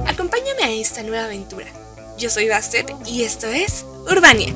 Acompáñame a esta nueva aventura. Yo soy Bastet y esto es Urbaniac.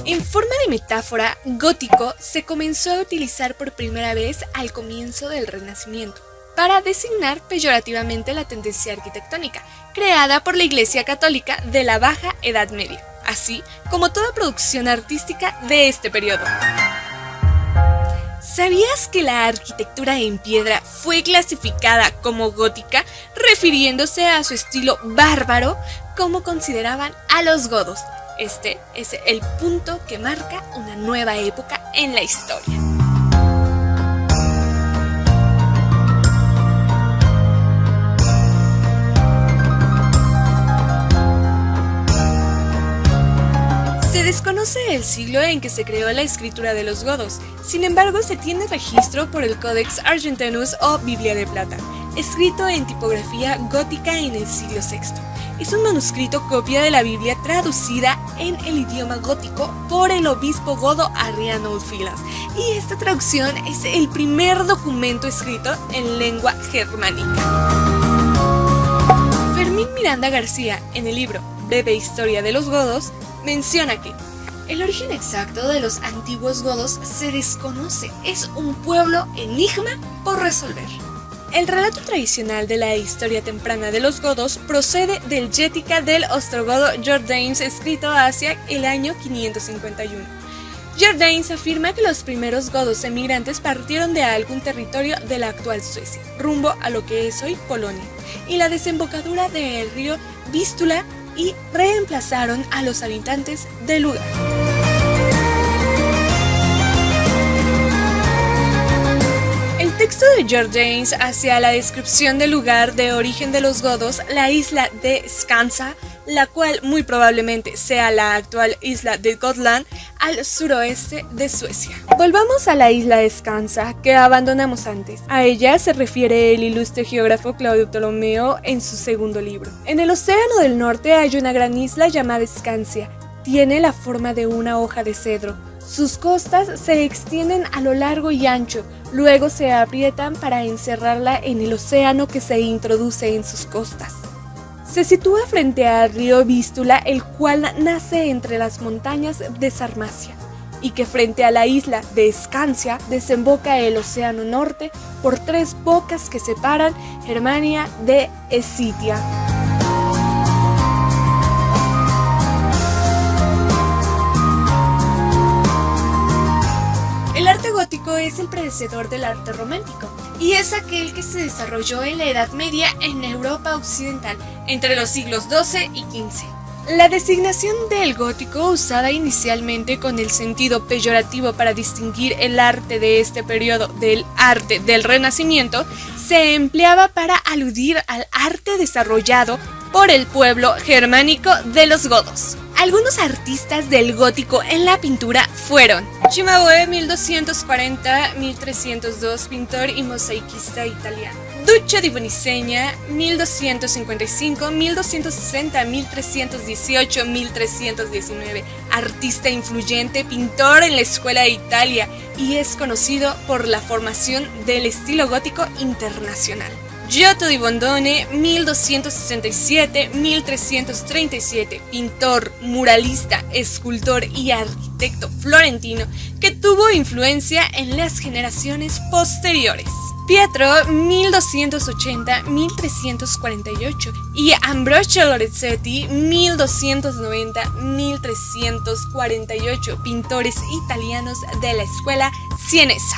En forma de metáfora, gótico se comenzó a utilizar por primera vez al comienzo del Renacimiento, para designar peyorativamente la tendencia arquitectónica, creada por la Iglesia Católica de la Baja Edad Media, así como toda producción artística de este periodo. ¿Sabías que la arquitectura en piedra fue clasificada como gótica, refiriéndose a su estilo bárbaro, como consideraban a los godos? Este es el punto que marca una nueva época en la historia. Se desconoce el siglo en que se creó la escritura de los godos, sin embargo se tiene registro por el Codex Argentinus o Biblia de Plata, escrito en tipografía gótica en el siglo VI. Es un manuscrito copia de la Biblia traducida en el idioma gótico por el obispo godo Arriano Ulfilas, y esta traducción es el primer documento escrito en lengua germánica. Fermín Miranda García, en el libro Breve Historia de los Godos, menciona que el origen exacto de los antiguos godos se desconoce, es un pueblo enigma por resolver. El relato tradicional de la historia temprana de los godos procede del Yética del ostrogodo Jordanes, escrito hacia el año 551. Jordanes afirma que los primeros godos emigrantes partieron de algún territorio de la actual Suecia, rumbo a lo que es hoy Polonia, y la desembocadura del río Vístula, y reemplazaron a los habitantes del lugar. El texto de Jordanes hacia la descripción del lugar de origen de los godos, la isla de Skansa, la cual muy probablemente sea la actual isla de Gotland, al suroeste de Suecia. Volvamos a la isla de Skansa, que abandonamos antes. A ella se refiere el ilustre geógrafo Claudio Ptolomeo en su segundo libro. En el océano del norte hay una gran isla llamada Scansia. Tiene la forma de una hoja de cedro. Sus costas se extienden a lo largo y ancho, luego se aprietan para encerrarla en el océano que se introduce en sus costas. Se sitúa frente al río Vístula, el cual nace entre las montañas de Sarmacia, y que frente a la isla de Scansia desemboca el océano norte por tres bocas que separan Germania de Escitia. El arte gótico es el predecesor del arte romántico y es aquel que se desarrolló en la Edad Media en Europa Occidental entre los siglos XII y XV. La designación del gótico, usada inicialmente con el sentido peyorativo para distinguir el arte de este periodo del arte del Renacimiento, se empleaba para aludir al arte desarrollado por el pueblo germánico de los godos. Algunos artistas del gótico en la pintura fueron Cimabue, 1240-1302, pintor y mosaiquista italiano; Duccio di Boninsegna, 1255-1260-1318-1319, artista influyente, pintor en la escuela de Italia, y es conocido por la formación del estilo gótico internacional. Giotto di Bondone, 1267-1337, pintor, muralista, escultor y arquitecto florentino que tuvo influencia en las generaciones posteriores. Pietro, 1280-1348, y Ambrogio Lorenzetti, 1290-1348, pintores italianos de la escuela sienesa.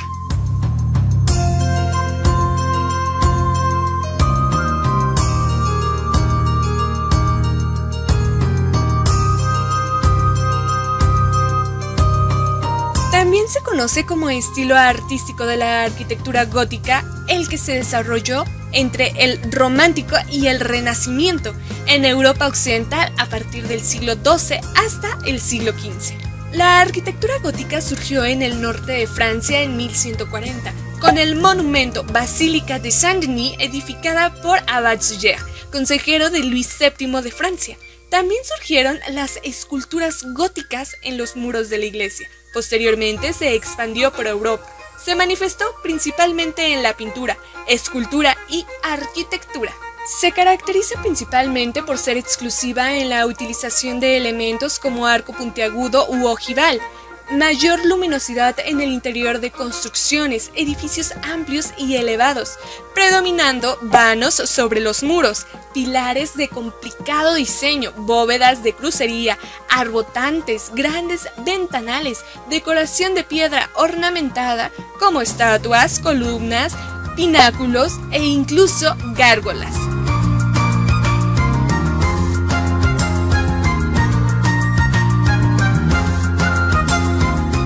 También se conoce como estilo artístico de la arquitectura gótica el que se desarrolló entre el Romántico y el Renacimiento en Europa Occidental a partir del siglo XII hasta el siglo XV. La arquitectura gótica surgió en el norte de Francia en 1140, con el monumento Basílica de Saint-Denis edificada por Abad Suger, consejero de Luis VII de Francia. También surgieron las esculturas góticas en los muros de la iglesia. Posteriormente se expandió por Europa. Se manifestó principalmente en la pintura, escultura y arquitectura. Se caracteriza principalmente por ser exclusiva en la utilización de elementos como arco puntiagudo u ojival, mayor luminosidad en el interior de construcciones, edificios amplios y elevados, predominando vanos sobre los muros, pilares de complicado diseño, bóvedas de crucería, arbotantes, grandes ventanales, decoración de piedra ornamentada como estatuas, columnas, pináculos e incluso gárgolas.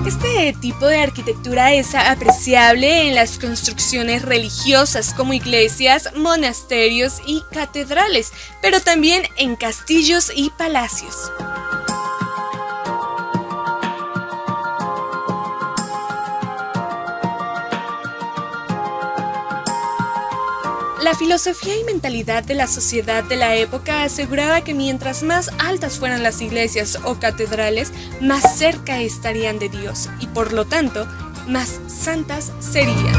Este tipo de arquitectura es apreciable en las construcciones religiosas como iglesias, monasterios y catedrales, pero también en castillos y palacios. La filosofía y mentalidad de la sociedad de la época aseguraba que mientras más altas fueran las iglesias o catedrales, más cerca estarían de Dios y por lo tanto, más santas serían.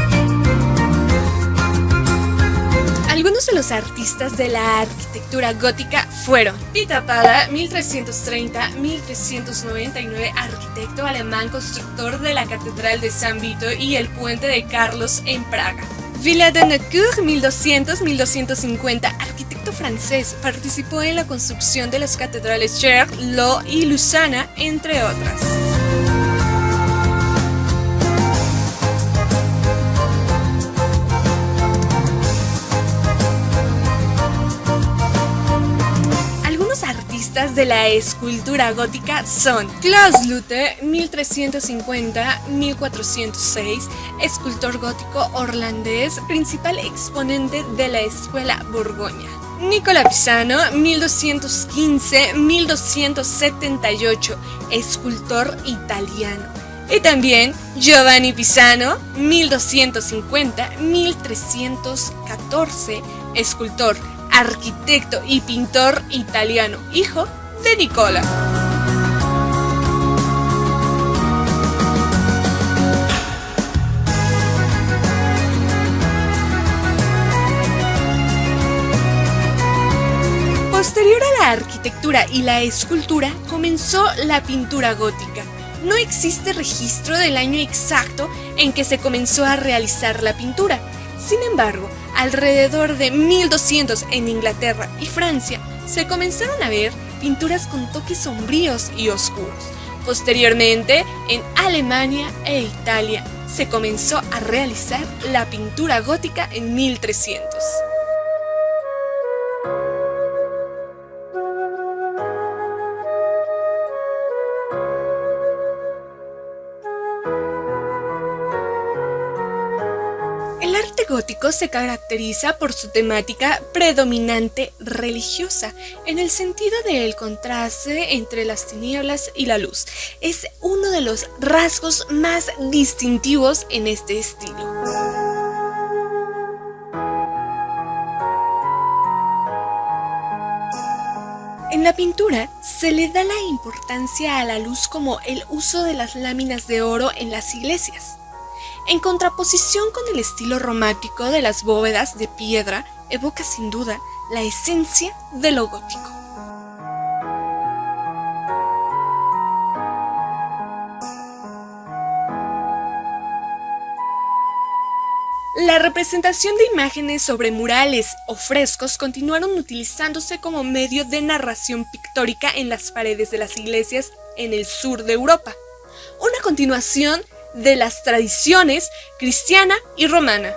Algunos de los artistas de la arquitectura gótica fueron Peter Pader, 1330-1399, arquitecto alemán, constructor de la Catedral de San Vito y el Puente de Carlos en Praga. Villadonecourt, 1200-1250, arquitecto francés, participó en la construcción de las catedrales Chartres, Lo y Lausana, entre otras. De la escultura gótica son Claus Luthe, 1350-1406, escultor gótico holandés, principal exponente de la escuela Borgoña. Nicola Pisano, 1215-1278, escultor italiano. Y también Giovanni Pisano, 1250-1314, escultor, arquitecto y pintor italiano, hijo de Nicola. Posterior a la arquitectura y la escultura, comenzó la pintura gótica. No existe registro del año exacto en que se comenzó a realizar la pintura. Sin embargo, alrededor de 1200 en Inglaterra y Francia se comenzaron a ver pinturas con toques sombríos y oscuros. Posteriormente, en Alemania e Italia se comenzó a realizar la pintura gótica en 1300. El arte gótico se caracteriza por su temática predominante religiosa, en el sentido del contraste entre las tinieblas y la luz. Es uno de los rasgos más distintivos en este estilo. En la pintura se le da la importancia a la luz como el uso de las láminas de oro en las iglesias. En contraposición con el estilo romántico de las bóvedas de piedra, evoca sin duda la esencia de lo gótico. La representación de imágenes sobre murales o frescos continuaron utilizándose como medio de narración pictórica en las paredes de las iglesias en el sur de Europa. Una continuación de las tradiciones cristiana y romana.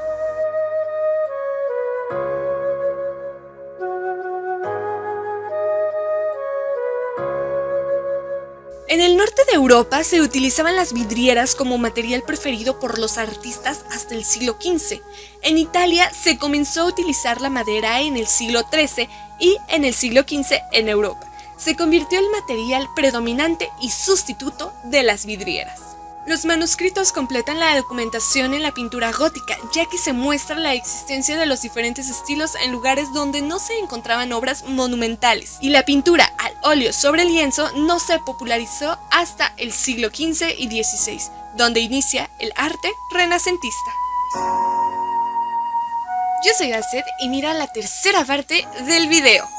En el norte de Europa se utilizaban las vidrieras como material preferido por los artistas hasta el siglo XV. En Italia se comenzó a utilizar la madera en el siglo XIII y en el siglo XV en Europa. se convirtió en material predominante y sustituto de las vidrieras. Los manuscritos completan la documentación en la pintura gótica, ya que se muestra la existencia de los diferentes estilos en lugares donde no se encontraban obras monumentales, y la pintura al óleo sobre lienzo no se popularizó hasta el siglo XV y XVI, donde inicia el arte renacentista. Yo soy Gasset y mira la tercera parte del video.